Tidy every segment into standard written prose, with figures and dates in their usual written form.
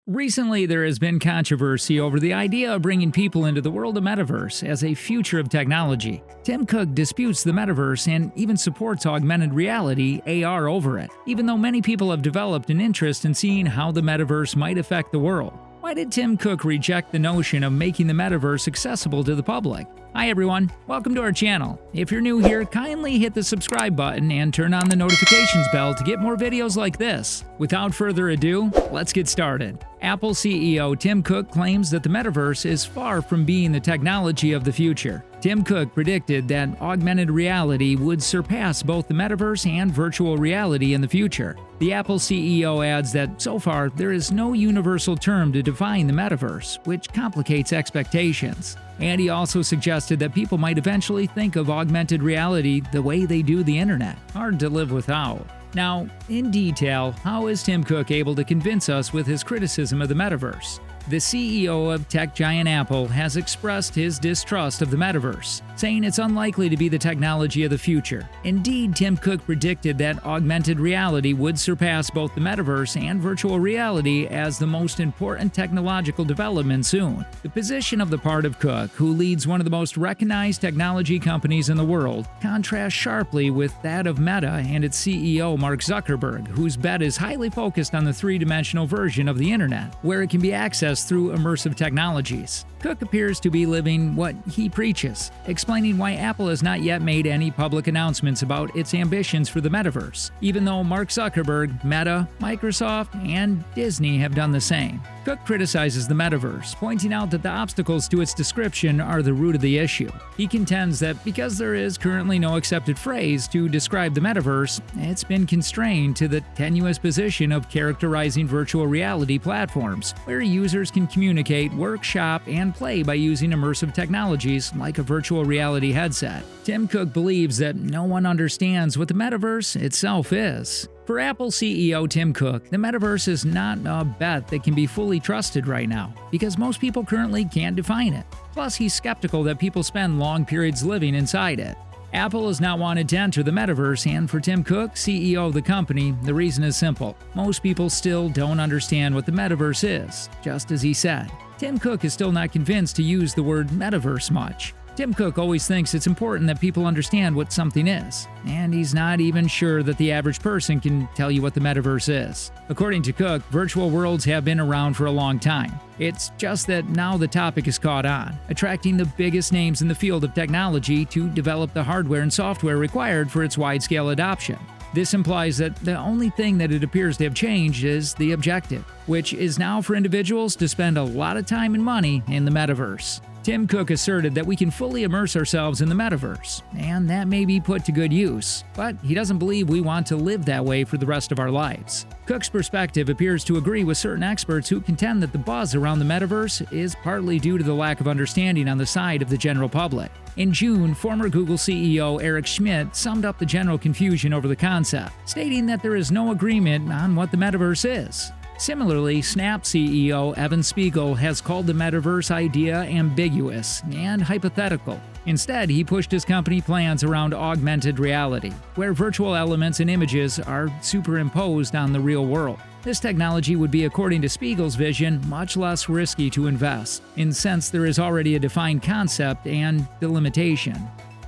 Recently, there has been controversy over the idea of bringing people into the world of Metaverse as a future of technology. Tim Cook disputes the Metaverse and even supports augmented reality (AR) over it, even though many people have developed an interest in seeing how the Metaverse might affect the world. Why did Tim Cook reject the notion of making the Metaverse accessible to the public? Hi everyone, welcome to our channel. If you're new here, kindly hit the subscribe button and turn on the notifications bell to get more videos like this. Without further ado, let's get started. Apple CEO Tim Cook claims that the Metaverse is far from being the technology of the future. Tim Cook predicted that augmented reality would surpass both the Metaverse and virtual reality in the future. The Apple CEO adds that so far there is no universal term to define the Metaverse, which complicates expectations. And he also suggested that people might eventually think of augmented reality the way they do the internet, hard to live without. Now, in detail, how is Tim Cook able to convince us with his criticism of the Metaverse? The CEO of tech giant Apple has expressed his distrust of the Metaverse, saying it's unlikely to be the technology of the future. Indeed, Tim Cook predicted that augmented reality would surpass both the Metaverse and virtual reality as the most important technological development soon. The position of the part of Cook, who leads one of the most recognized technology companies in the world, contrasts sharply with that of Meta and its CEO Mark Zuckerberg, whose bet is highly focused on the three-dimensional version of the internet, where it can be accessed through immersive technologies. Cook appears to be living what he preaches, explaining why Apple has not yet made any public announcements about its ambitions for the Metaverse, even though Mark Zuckerberg, Meta, Microsoft, and Disney have done the same. Cook criticizes the Metaverse, pointing out that the obstacles to its description are the root of the issue. He contends that because there is currently no accepted phrase to describe the Metaverse, it's been constrained to the tenuous position of characterizing virtual reality platforms, where users can communicate, work, shop, and play by using immersive technologies like a virtual reality headset. Tim Cook believes that no one understands what the Metaverse itself is. For Apple CEO Tim Cook, the Metaverse is not a bet that can be fully trusted right now, because most people currently can't define it. Plus, he's skeptical that people spend long periods living inside it. Apple has not wanted to enter the Metaverse, and for Tim Cook, CEO of the company, the reason is simple. Most people still don't understand what the Metaverse is, just as he said. Tim Cook is still not convinced to use the word Metaverse much. Tim Cook always thinks it's important that people understand what something is, and he's not even sure that the average person can tell you what the Metaverse is. According to Cook, virtual worlds have been around for a long time. It's just that now the topic is caught on, attracting the biggest names in the field of technology to develop the hardware and software required for its wide-scale adoption. This implies that the only thing that it appears to have changed is the objective, which is now for individuals to spend a lot of time and money in the Metaverse. Tim Cook asserted that we can fully immerse ourselves in the Metaverse, and that may be put to good use, but he doesn't believe we want to live that way for the rest of our lives. Cook's perspective appears to agree with certain experts who contend that the buzz around the Metaverse is partly due to the lack of understanding on the side of the general public. In June, former Google CEO Eric Schmidt summed up the general confusion over the concept, stating that there is no agreement on what the Metaverse is. Similarly, Snap CEO Evan Spiegel has called the Metaverse idea ambiguous and hypothetical. Instead, he pushed his company plans around augmented reality, where virtual elements and images are superimposed on the real world. This technology would be, according to Spiegel's vision, much less risky to invest, since there is already a defined concept and delimitation.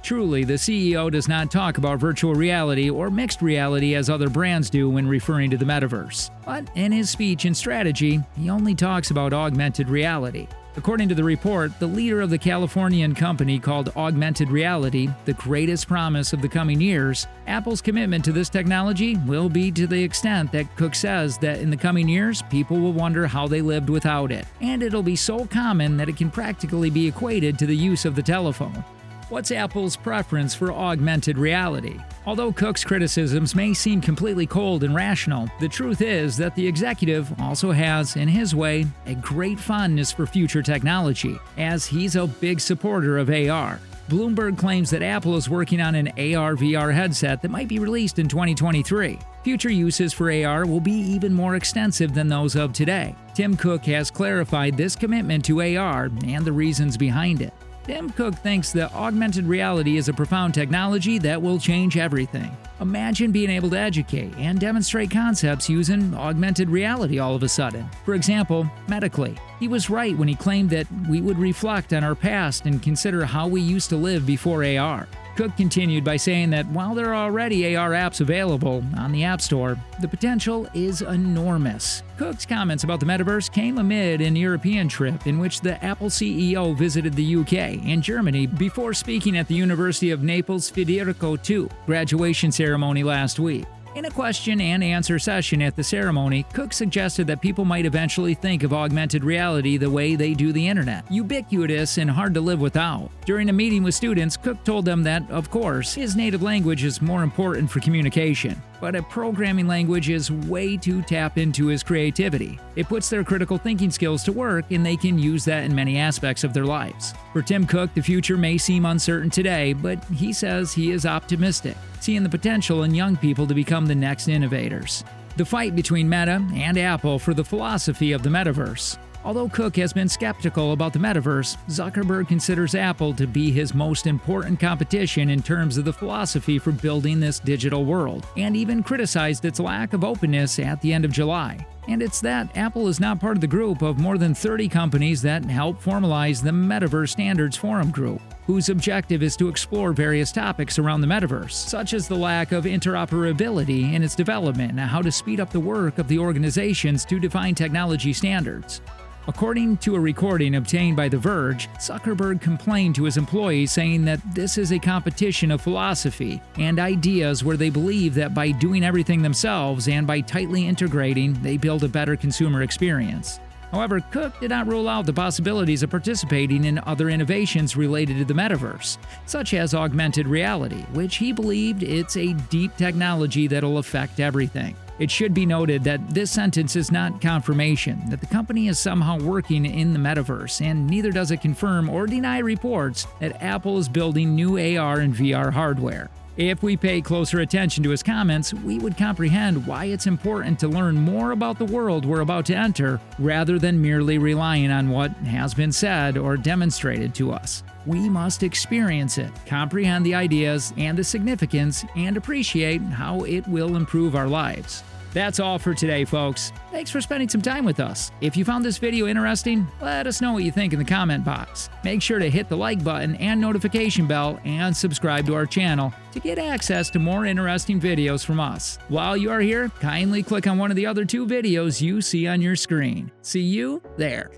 Truly, the CEO does not talk about virtual reality or mixed reality as other brands do when referring to the Metaverse. But in his speech and strategy, he only talks about augmented reality. According to the report, the leader of the Californian company called Augmented Reality, the greatest promise of the coming years, Apple's commitment to this technology will be to the extent that Cook says that in the coming years, people will wonder how they lived without it, and it'll be so common that it can practically be equated to the use of the telephone. What's Apple's preference for augmented reality? Although Cook's criticisms may seem completely cold and rational, the truth is that the executive also has, in his way, a great fondness for future technology, as he's a big supporter of AR. Bloomberg claims that Apple is working on an AR/VR headset that might be released in 2023. Future uses for AR will be even more extensive than those of today. Tim Cook has clarified this commitment to AR and the reasons behind it. Tim Cook thinks that augmented reality is a profound technology that will change everything. Imagine being able to educate and demonstrate concepts using augmented reality all of a sudden. For example, medically. He was right when he claimed that we would reflect on our past and consider how we used to live before AR. Cook continued by saying that while there are already AR apps available on the App Store, the potential is enormous. Cook's comments about the metaverse came amid an European trip in which the Apple CEO visited the UK and Germany before speaking at the University of Naples Federico II graduation ceremony last week. In a question and answer session at the ceremony, Cook suggested that people might eventually think of augmented reality the way they do the internet, ubiquitous and hard to live without. During a meeting with students, Cook told them that, of course, his native language is more important for communication, but a programming language is way to tap into his creativity. It puts their critical thinking skills to work, and they can use that in many aspects of their lives. For Tim Cook, the future may seem uncertain today, but he says he is optimistic, seeing the potential in young people to become the next innovators. The fight between Meta and Apple for the philosophy of the metaverse. Although Cook has been skeptical about the metaverse, Zuckerberg considers Apple to be his most important competition in terms of the philosophy for building this digital world, and even criticized its lack of openness at the end of July. And it's that Apple is not part of the group of more than 30 companies that help formalize the Metaverse Standards Forum Group, whose objective is to explore various topics around the metaverse, such as the lack of interoperability in its development and how to speed up the work of the organizations to define technology standards. According to a recording obtained by The Verge, Zuckerberg complained to his employees saying that this is a competition of philosophy and ideas where they believe that by doing everything themselves and by tightly integrating, they build a better consumer experience. However, Cook did not rule out the possibilities of participating in other innovations related to the metaverse, such as augmented reality, which he believed it's a deep technology that'll affect everything. It should be noted that this sentence is not confirmation that the company is somehow working in the metaverse, and neither does it confirm or deny reports that Apple is building new AR and VR hardware. If we pay closer attention to his comments, we would comprehend why it's important to learn more about the world we're about to enter, rather than merely relying on what has been said or demonstrated to us. We must experience it, comprehend the ideas and the significance, and appreciate how it will improve our lives. That's all for today, folks. Thanks for spending some time with us. If you found this video interesting, let us know what you think in the comment box. Make sure to hit the like button and notification bell and subscribe to our channel to get access to more interesting videos from us. While you are here, kindly click on one of the other 2 videos you see on your screen. See you there.